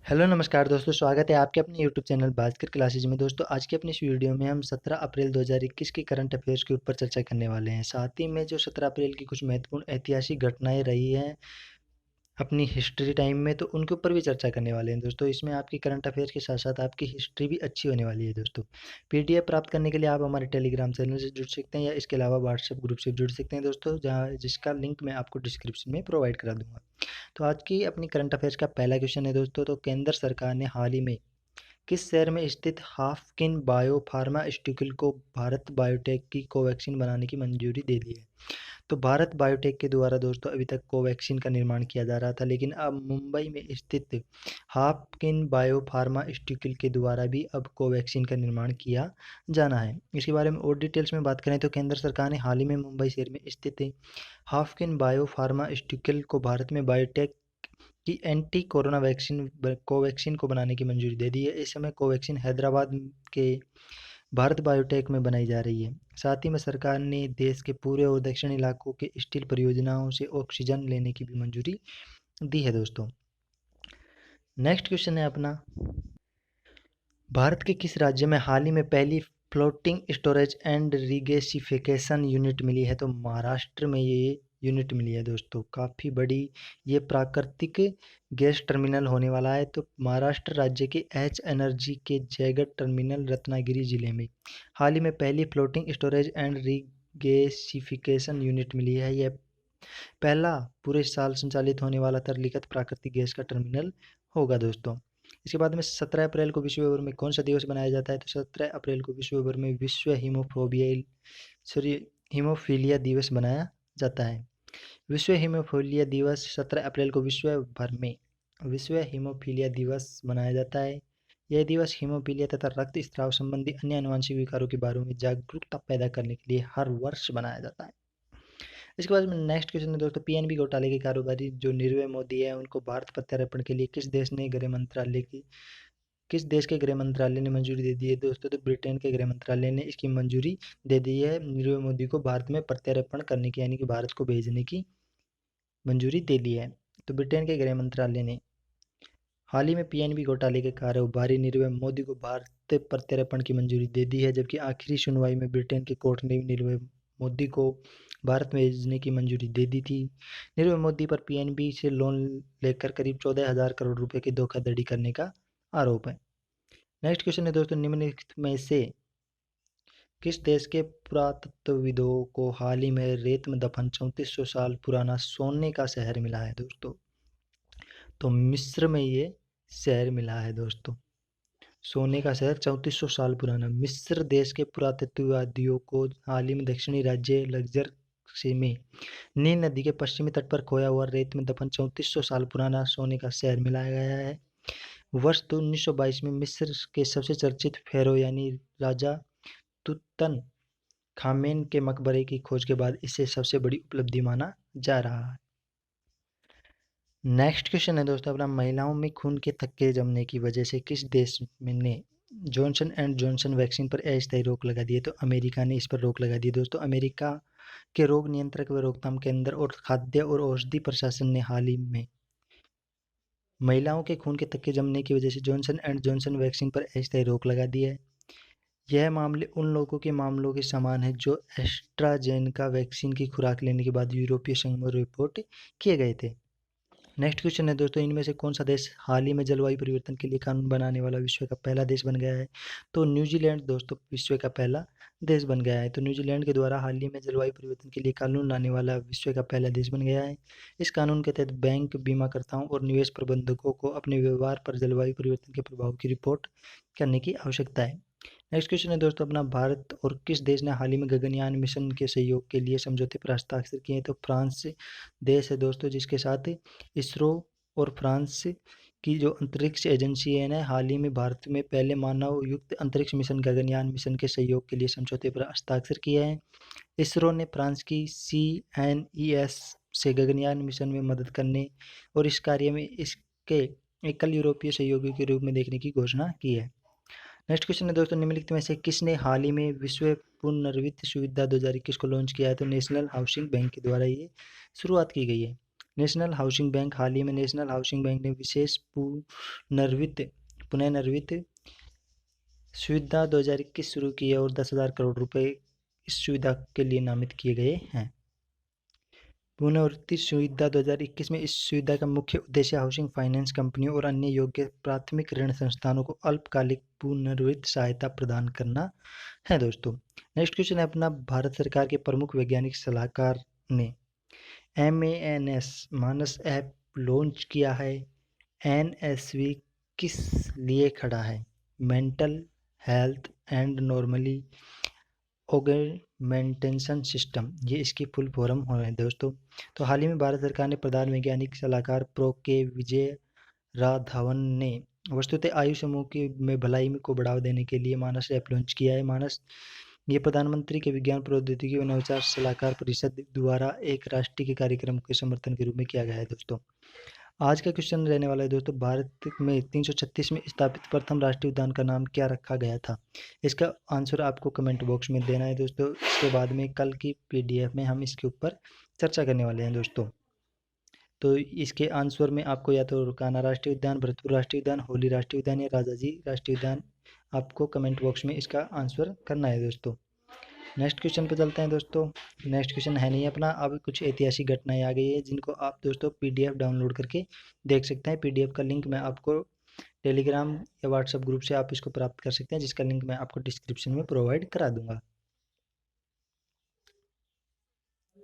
Hello नमस्कार दोस्तों, स्वागत है आपके अपने यूट्यूब चैनल भास्कर क्लासेज में। दोस्तों आज की अपनी इस वीडियो में हम 17 अप्रैल 2021 की करंट अफेयर्स के ऊपर चर्चा करने वाले हैं। साथ ही में जो 17 अप्रैल की कुछ महत्वपूर्ण ऐतिहासिक घटनाएं रही हैं अपनी हिस्ट्री टाइम में, तो उनके ऊपर भी चर्चा करने वाले हैं। दोस्तों इसमें आपकी करंट अफेयर्स के साथ साथ आपकी हिस्ट्री भी अच्छी होने वाली है। दोस्तों पीडीएफ प्राप्त करने के लिए आप हमारे टेलीग्राम चैनल से जुड़ सकते हैं या इसके अलावा व्हाट्सएप ग्रुप से जुड़ सकते हैं दोस्तों, जहाँ जिसका लिंक मैं आपको डिस्क्रिप्शन में प्रोवाइड करा दूंगा। तो आज की अपनी करंट अफेयर्स का पहला क्वेश्चन है दोस्तों, तो केंद्र सरकार ने हाल ही में किस शहर में स्थित हाफकिन बायो फार्मास्यूटिकल को भारत बायोटेक की कोवैक्सीन बनाने की मंजूरी दे दी है। तो भारत बायोटेक के द्वारा दोस्तों अभी तक कोवैक्सीन का निर्माण किया जा रहा था, लेकिन अब मुंबई में स्थित हाफकिन बायो फार्मास्यूटिकल के द्वारा भी अब कोवैक्सीन का निर्माण किया जाना है। इसके बारे में और डिटेल्स में बात करें तो केंद्र सरकार ने हाल ही में मुंबई शहर में स्थित हाफकिन बायो फार्मास्यूटिकल को भारत में बायोटेक की एंटी कोरोना वैक्सीन कोवैक्सीन को बनाने की मंजूरी दे दी है। इस समय कोवैक्सीन हैदराबाद के भारत बायोटेक में बनाई जा रही है। साथ ही में सरकार ने देश के पूर्वी और दक्षिणी इलाकों के स्टील परियोजनाओं से ऑक्सीजन लेने की भी मंजूरी दी है। दोस्तों नेक्स्ट क्वेश्चन है अपना, भारत के किस राज्य में हाल ही में पहली फ्लोटिंग स्टोरेज एंड रिगेसिफिकेशन यूनिट मिली है? तो महाराष्ट्र में ये यूनिट मिली है दोस्तों, काफ़ी बड़ी ये प्राकृतिक गैस टर्मिनल होने वाला है। तो महाराष्ट्र राज्य के एच एनर्जी के जयगढ़ टर्मिनल रत्नागिरी जिले में हाल ही में पहली फ्लोटिंग स्टोरेज एंड रिगेसिफिकेशन यूनिट मिली है। यह पहला पूरे साल संचालित होने वाला तरलीगत प्राकृतिक गैस का टर्मिनल होगा दोस्तों। इसके बाद में 17 अप्रैल को विश्व भर में कौन सा दिवस मनाया जाता है? तो 17 अप्रैल को विश्व भर में विश्व हीमोफीलिया दिवस मनाया जाता है। विश्व हीमोफीलिया दिवस 17 अप्रैल को विश्व भर में विश्व हीमोफीलिया दिवस मनाया जाता है। यह दिवस हीमोफीलिया तथा रक्त स्राव संबंधी अन्य आनुवंशिक विकारों के बारे में जागरूकता पैदा करने के लिए हर वर्ष मनाया जाता है। इसके बाद में नेक्स्ट क्वेश्चन है दोस्तों, पीएनबी घोटाले के कारोबारी जो नीरव मोदी है उनको भारत प्रत्यार्पण के लिए किस देश के गृह मंत्रालय ने मंजूरी दे दी है? दोस्तों तो ब्रिटेन के गृह मंत्रालय ने इसकी मंजूरी दे दी है नीरव मोदी को भारत में प्रत्यार्पण करने की, यानी कि भारत को भेजने की मंजूरी दे दी है। तो ब्रिटेन के गृह मंत्रालय ने हाल ही में पीएनबी घोटाले के कारोबारी नीरव मोदी को भारत प्रत्यार्पण की मंजूरी दे दी है, जबकि आखिरी सुनवाई में ब्रिटेन के कोर्ट ने नीरव मोदी को भारत में भेजने की मंजूरी दे दी थी। नीरव मोदी पर पीएनबी से लोन लेकर करीब 14,000 करोड़ रुपए की धोखाधड़ी करने का आरोप है। नेक्स्ट क्वेश्चन है दोस्तों, निम्नलिखित में से किस देश के पुरातत्वविदों को हाल ही में रेत में दफन 3400 साल पुराना सोने का शहर मिला है? दोस्तों तो मिस्र में ये शहर मिला है दोस्तों, सोने का शहर 3400 साल पुराना। मिस्र देश के पुरातत्वविदों को हाल ही में दक्षिणी राज्य लग्जर से में नील नदी के पश्चिमी तट पर खोया हुआ रेत में दफन 3400 साल पुराना सोने का शहर मिलाया गया है। वर्ष 1922 में मिस्र के सबसे चर्चित फेरो यानी राजा तुतन खामेन के मकबरे की खोज के बाद इसे सबसे बड़ी उपलब्धि माना जा रहा है। नेक्स्ट क्वेश्चन है दोस्तों अपना, महिलाओं में खून के थक्के जमने की वजह से किस देश में ने जॉनसन एंड जॉनसन वैक्सीन पर अस्थायी रोक लगा दी है? तो अमेरिका ने इस पर रोक लगा दी। दोस्तों अमेरिका के रोग नियंत्रक व रोकथाम केंद्र और खाद्य और औषधि प्रशासन ने हाल ही में महिलाओं के खून के थक्के जमने की वजह से जॉनसन एंड जॉनसन वैक्सीन पर अस्थायी रोक लगा दी है। यह मामले उन लोगों के मामलों के समान है जो एस्ट्राजेनेका वैक्सीन की खुराक लेने के बाद यूरोपीय संघ में रिपोर्ट किए गए थे। नेक्स्ट क्वेश्चन है दोस्तों, इनमें से कौन सा देश हाल ही में जलवायु परिवर्तन के लिए कानून बनाने वाला विश्व का पहला देश बन गया है? तो न्यूजीलैंड दोस्तों विश्व का पहला देश बन गया है। तो न्यूजीलैंड के द्वारा हाल ही में जलवायु परिवर्तन के लिए कानून लाने वाला विश्व का पहला देश बन गया है। इस कानून के तहत बैंक, बीमाकर्ताओं और निवेश प्रबंधकों को अपने व्यवहार पर जलवायु परिवर्तन के प्रभाव की रिपोर्ट करने की आवश्यकता है। नेक्स्ट क्वेश्चन है दोस्तों अपना, भारत और किस देश ने हाल ही में गगनयान मिशन के सहयोग के लिए समझौते पर हस्ताक्षर किए हैं? तो फ्रांस देश है दोस्तों, जिसके साथ इसरो और फ्रांस की जो अंतरिक्ष एजेंसी है ने हाल ही में भारत में पहले मानव युक्त अंतरिक्ष मिशन गगनयान मिशन के सहयोग के लिए समझौते पर हस्ताक्षर किया है। इसरो ने फ्रांस की CNES से गगनयान मिशन में मदद करने और इस कार्य में इसके एकल यूरोपीय सहयोगी के रूप में देखने की घोषणा की है। नेक्स्ट क्वेश्चन है दोस्तों, निम्नलिखित में से किसने हाल ही में विश्व पुनर्वित्त सुविधा 2021 को लॉन्च किया है? तो नेशनल हाउसिंग बैंक के द्वारा ये शुरुआत की गई है। नेशनल हाउसिंग बैंक, हाल ही में नेशनल हाउसिंग बैंक ने विशेष पुनर्निर्मित सुविधा 2021 शुरू की है और 10,000 करोड़ रुपए इस सुविधा के लिए नामित किए गए हैं। पुनरावृत्ति सुविधा 2021 में इस सुविधा का मुख्य उद्देश्य हाउसिंग फाइनेंस कंपनियों और अन्य योग्य प्राथमिक ऋण संस्थानों को अल्पकालिक पुनर्वित्त सहायता प्रदान करना है दोस्तों। नेक्स्ट क्वेश्चन है अपना, भारत सरकार के प्रमुख वैज्ञानिक सलाहकार ने MANS मानस ऐप लॉन्च किया है। NSV किस लिए खड़ा है? Mental health and normally augmentation system, ये इसकी फुल फॉर्म हो रहे हैं दोस्तों। तो हाल ही में भारत सरकार ने प्रधान वैज्ञानिक सलाहकार प्रो के विजय राघवन ने वस्तुतः आयु समूह की में भलाई को बढ़ावा देने के लिए मानस ऐप लॉन्च किया है। मानस ये प्रधानमंत्री के विज्ञान प्रौद्योगिकी व नवाचार सलाहकार परिषद द्वारा एक राष्ट्रीय कार्यक्रम के समर्थन के रूप में किया गया है दोस्तों। आज का क्वेश्चन रहने वाला है दोस्तों, भारत में 336 में स्थापित प्रथम राष्ट्रीय उद्यान का नाम क्या रखा गया था? इसका आंसर आपको कमेंट बॉक्स में देना है दोस्तों। इसके बाद में कल की PDF में हम इसके ऊपर चर्चा करने वाले हैं दोस्तों। तो इसके आंसर में आपको या तो कान्हा राष्ट्रीय उद्यान, भरतपुर राष्ट्रीय उद्यान, होली राष्ट्रीय उद्यान या राजाजी राष्ट्रीय उद्यान आपको कमेंट बॉक्स में इसका आंसर करना है दोस्तों। नेक्स्ट क्वेश्चन पे चलते हैं दोस्तों। नेक्स्ट क्वेश्चन है नहीं अपना, अब कुछ ऐतिहासिक घटनाएं आ गई है जिनको आप दोस्तों PDF डाउनलोड करके देख सकते हैं। PDF का लिंक मैं आपको टेलीग्राम या व्हाट्सएप ग्रुप से आप इसको प्राप्त कर सकते हैं, जिसका लिंक मैं आपको डिस्क्रिप्शन में प्रोवाइड करा दूंगा।